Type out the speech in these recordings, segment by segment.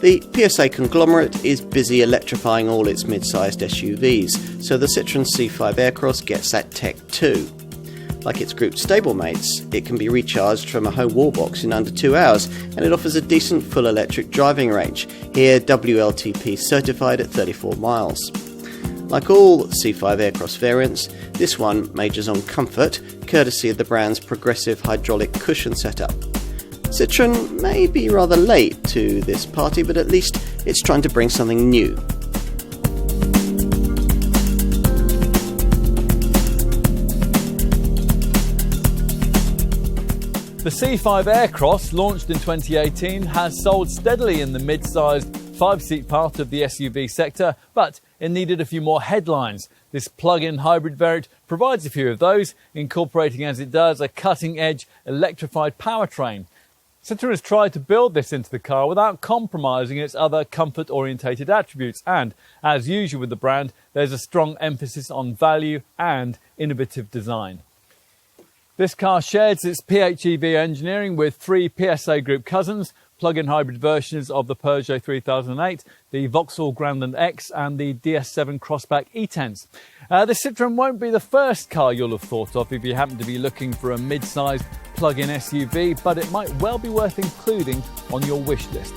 The PSA conglomerate is busy electrifying all its mid-sized SUVs, so the Citroen C5 Aircross gets that tech too. Like its group stablemates, it can be recharged from a home wall box in under 2 hours, and it offers a decent full electric driving range, here WLTP certified at 34 miles. Like all C5 Aircross variants, this one majors on comfort, courtesy of the brand's progressive hydraulic cushion setup. Citroen may be rather late to this party, but at least it's trying to bring something new. The C5 Aircross, launched in 2018, has sold steadily in the mid-sized 5-seat part of the SUV sector, but it needed a few more headlines. This plug-in hybrid variant provides a few of those, incorporating as it does a cutting-edge electrified powertrain. Citroen has tried to build this into the car without compromising its other comfort-orientated attributes, and, as usual with the brand, there's a strong emphasis on value and innovative design. This car shares its PHEV engineering with 3 PSA Group cousins, plug-in hybrid versions of the Peugeot 3008, the Vauxhall Grandland X and the DS7 Crossback E-Tense. The Citroen won't be the first car you'll have thought of if you happen to be looking for a mid-sized plug-in SUV, but it might well be worth including on your wish list.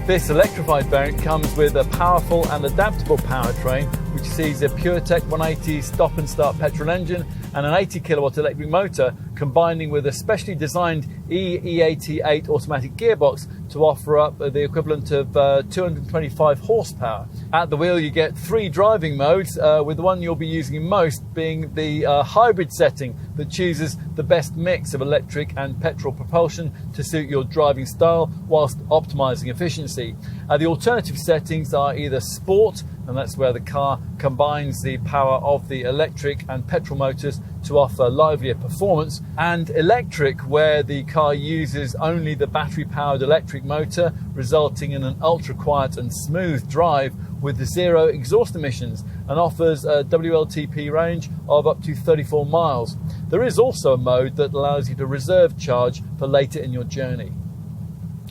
This electrified variant comes with a powerful and adaptable powertrain, which sees a PureTech 180 stop-and-start petrol engine and an 80 kilowatt electric motor, combining with a specially designed E88 automatic gearbox to offer up the equivalent of 225 horsepower. At the wheel you get 3 driving modes, with the one you'll be using most being the hybrid setting that chooses the best mix of electric and petrol propulsion to suit your driving style whilst optimizing efficiency. The alternative settings are either Sport, and that's where the car combines the power of the electric and petrol motors to offer livelier performance, and Electric, where the car uses only the battery-powered electric motor, resulting in an ultra-quiet and smooth drive with 0 exhaust emissions, and offers a WLTP range of up to 34 miles. There is also a mode that allows you to reserve charge for later in your journey.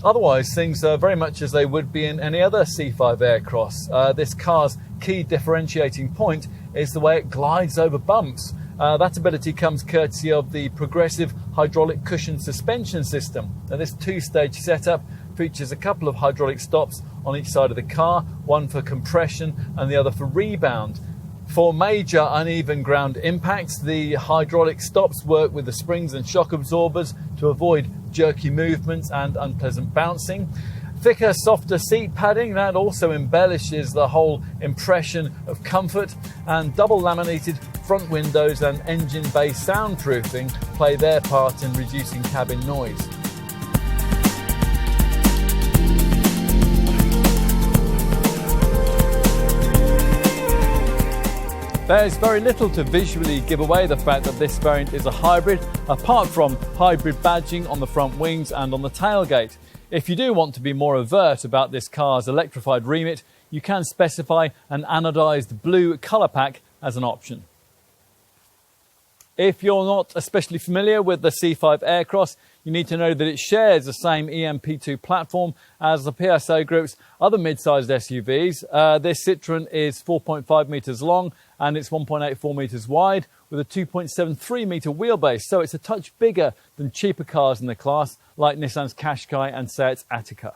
Otherwise, things are very much as they would be in any other C5 Aircross. This car's key differentiating point is the way it glides over bumps. That ability comes courtesy of the progressive hydraulic cushion suspension system. Now, this 2-stage setup features a couple of hydraulic stops on each side of the car, one for compression and the other for rebound. For major uneven ground impacts, the hydraulic stops work with the springs and shock absorbers to avoid jerky movements and unpleasant bouncing. Thicker, softer seat padding, that also embellishes the whole impression of comfort, and double laminated front windows and engine bay soundproofing play their part in reducing cabin noise. There's very little to visually give away the fact that this variant is a hybrid, apart from hybrid badging on the front wings and on the tailgate. If you do want to be more overt about this car's electrified remit, you can specify an anodized blue colour pack as an option. If you're not especially familiar with the C5 Aircross, you need to know that it shares the same EMP2 platform as the PSA Group's other mid-sized SUVs. This Citroen is 4.5 metres long and it's 1.84 metres wide with a 2.73 metre wheelbase, so it's a touch bigger than cheaper cars in the class like Nissan's Qashqai and Seat's Attica.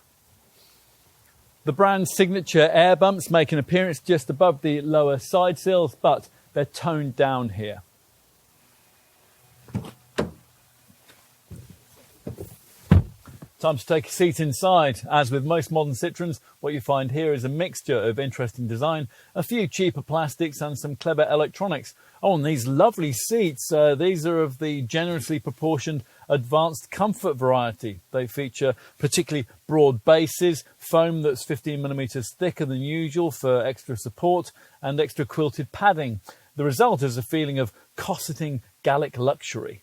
The brand's signature air bumps make an appearance just above the lower side sills, but they're toned down here. Time to take a seat inside. As with most modern Citroens, what you find here is a mixture of interesting design, a few cheaper plastics and some clever electronics. Oh, and these lovely seats, these are of the generously proportioned advanced comfort variety. They feature particularly broad bases, foam that's 15mm thicker than usual for extra support, and extra quilted padding. The result is a feeling of cosseting Gallic luxury.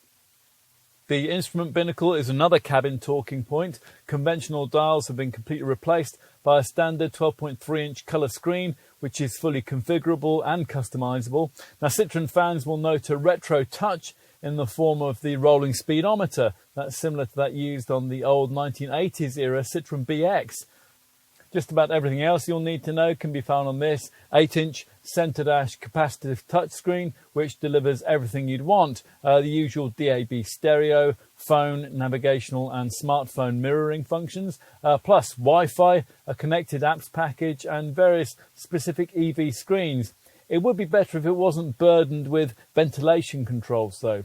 The instrument binnacle is another cabin talking point. Conventional dials have been completely replaced by a standard 12.3-inch colour screen, which is fully configurable and customisable. Now, Citroen fans will note a retro touch in the form of the rolling speedometer. That's similar to that used on the old 1980s era Citroen BX. Just about everything else you'll need to know can be found on this 8-inch centre dash capacitive touchscreen, which delivers everything you'd want. The usual DAB stereo, phone, navigational and smartphone mirroring functions, plus Wi-Fi, a connected apps package and various specific EV screens. It would be better if it wasn't burdened with ventilation controls though.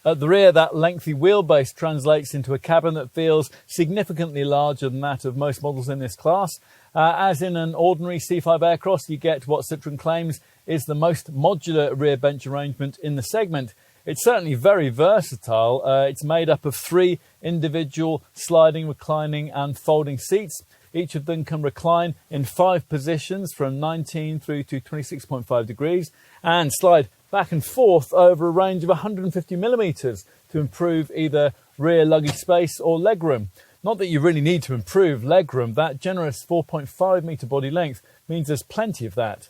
At the rear, that lengthy wheelbase translates into a cabin that feels significantly larger than that of most models in this class. As in an ordinary C5 Aircross, you get what Citroen claims is the most modular rear bench arrangement in the segment. It's certainly very versatile. It's made up of 3 individual sliding, reclining and folding seats. Each of them can recline in 5 positions from 19 through to 26.5 degrees and slide back and forth over a range of 150 millimetres to improve either rear luggage space or legroom. Not that you really need to improve legroom, that generous 4.5 metre body length means there's plenty of that.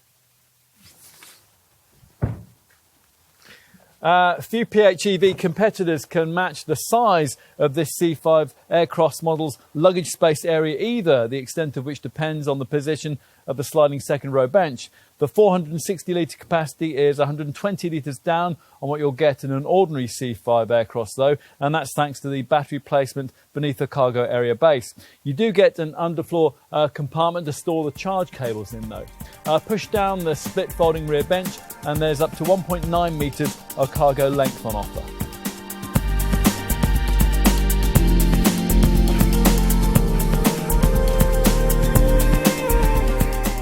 Few PHEV competitors can match the size of this C5 Aircross model's luggage space area either, the extent of which depends on the position of the sliding second row bench. The 460 litre capacity is 120 litres down on what you'll get in an ordinary C5 Aircross though, and that's thanks to the battery placement beneath the cargo area base. You do get an underfloor compartment to store the charge cables in though. Push down the split folding rear bench and there's up to 1.9 metres of cargo length on offer.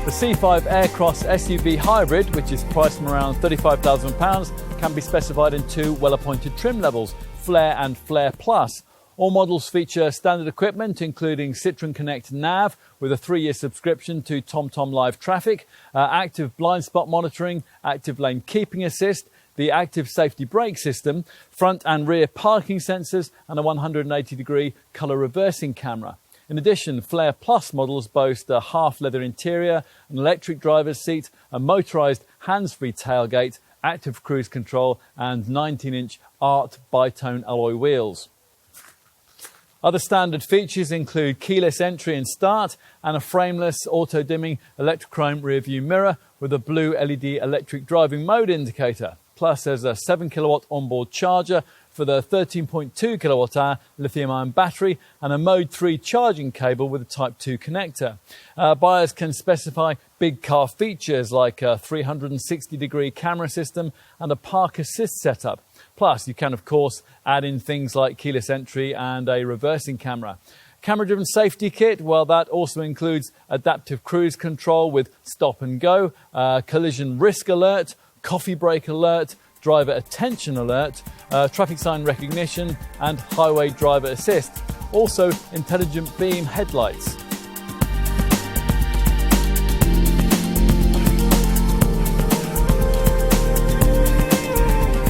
The C5 Aircross SUV Hybrid, which is priced from around £35,000, can be specified in 2 well-appointed trim levels, Flare and Flare Plus. All models feature standard equipment, including Citroen Connect Nav with a 3-year subscription to TomTom Live Traffic, active blind spot monitoring, active lane keeping assist, the active safety brake system, front and rear parking sensors, and a 180-degree colour reversing camera. In addition, Flare Plus models boast a half-leather interior, an electric driver's seat, a motorised hands-free tailgate, active cruise control and 19-inch art bitone alloy wheels. Other standard features include keyless entry and start and a frameless auto-dimming electrochrome rear-view mirror with a blue LED electric driving mode indicator. Plus, there's a 7 kilowatt onboard charger for the 13.2 kilowatt hour lithium-ion battery and a Mode 3 charging cable with a Type 2 connector. Buyers can specify big car features like a 360-degree camera system and a park assist setup. Plus, you can, of course, add in things like keyless entry and a reversing camera. Camera-driven safety kit, well, that also includes adaptive cruise control with stop and go, collision risk alert, coffee break alert, driver attention alert, traffic sign recognition and highway driver assist. Also intelligent beam headlights.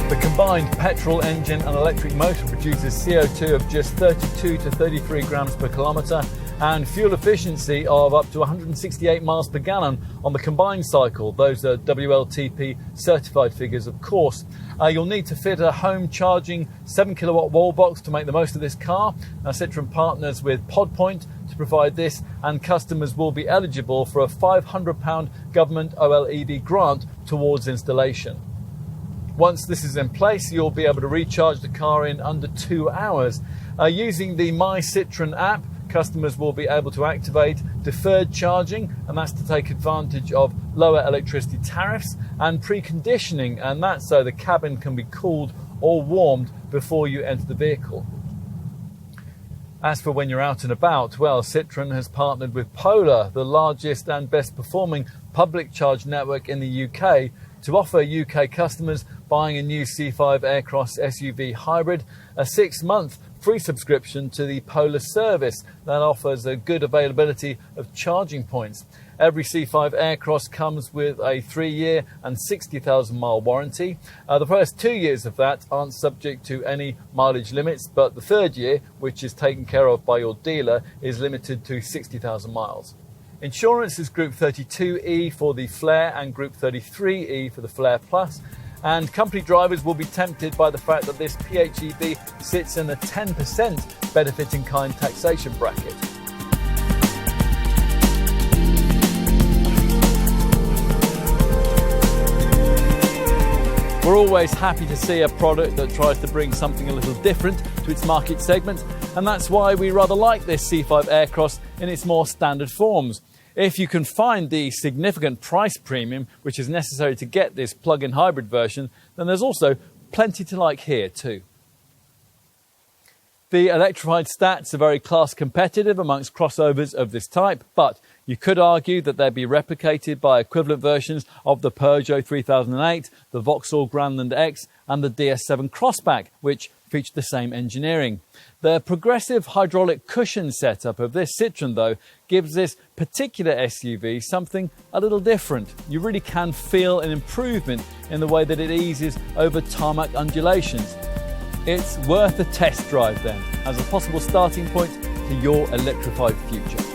The combined petrol engine and electric motor produces CO2 of just 32 to 33 grams per kilometre and fuel efficiency of up to 168 miles per gallon on the combined cycle. Those are WLTP certified figures, of course. You'll need to fit a home charging 7 kilowatt wall box to make the most of this car. Citroen partners with PodPoint to provide this, and customers will be eligible for a £500 government OLED grant towards installation. Once this is in place, you'll be able to recharge the car in under 2 hours. Using the My Citroen app, customers will be able to activate deferred charging, and that's to take advantage of lower electricity tariffs, and preconditioning, and that's so the cabin can be cooled or warmed before you enter the vehicle. As for when you're out and about, well, Citroen has partnered with Polar, the largest and best performing public charge network in the UK, to offer UK customers buying a new C5 Aircross SUV Hybrid a 6-month free subscription to the Polar service that offers a good availability of charging points. Every C5 Aircross comes with a 3-year and 60,000 mile warranty. The first 2 years of that aren't subject to any mileage limits, but the third year, which is taken care of by your dealer, is limited to 60,000 miles. Insurance is Group 32E for the Flare and Group 33E for the Flare Plus. And company drivers will be tempted by the fact that this PHEV sits in the 10% benefit in kind taxation bracket. We're always happy to see a product that tries to bring something a little different to its market segment, and that's why we rather like this C5 Aircross in its more standard forms. If you can find the significant price premium which is necessary to get this plug-in hybrid version, then there's also plenty to like here too. The electrified stats are very class competitive amongst crossovers of this type, but you could argue that they'd be replicated by equivalent versions of the Peugeot 3008, the Vauxhall Grandland X and the DS7 Crossback, which feature the same engineering. The progressive hydraulic cushion setup of this Citroen, though, gives this particular SUV something a little different. You really can feel an improvement in the way that it eases over tarmac undulations. It's worth a test drive then, as a possible starting point to your electrified future.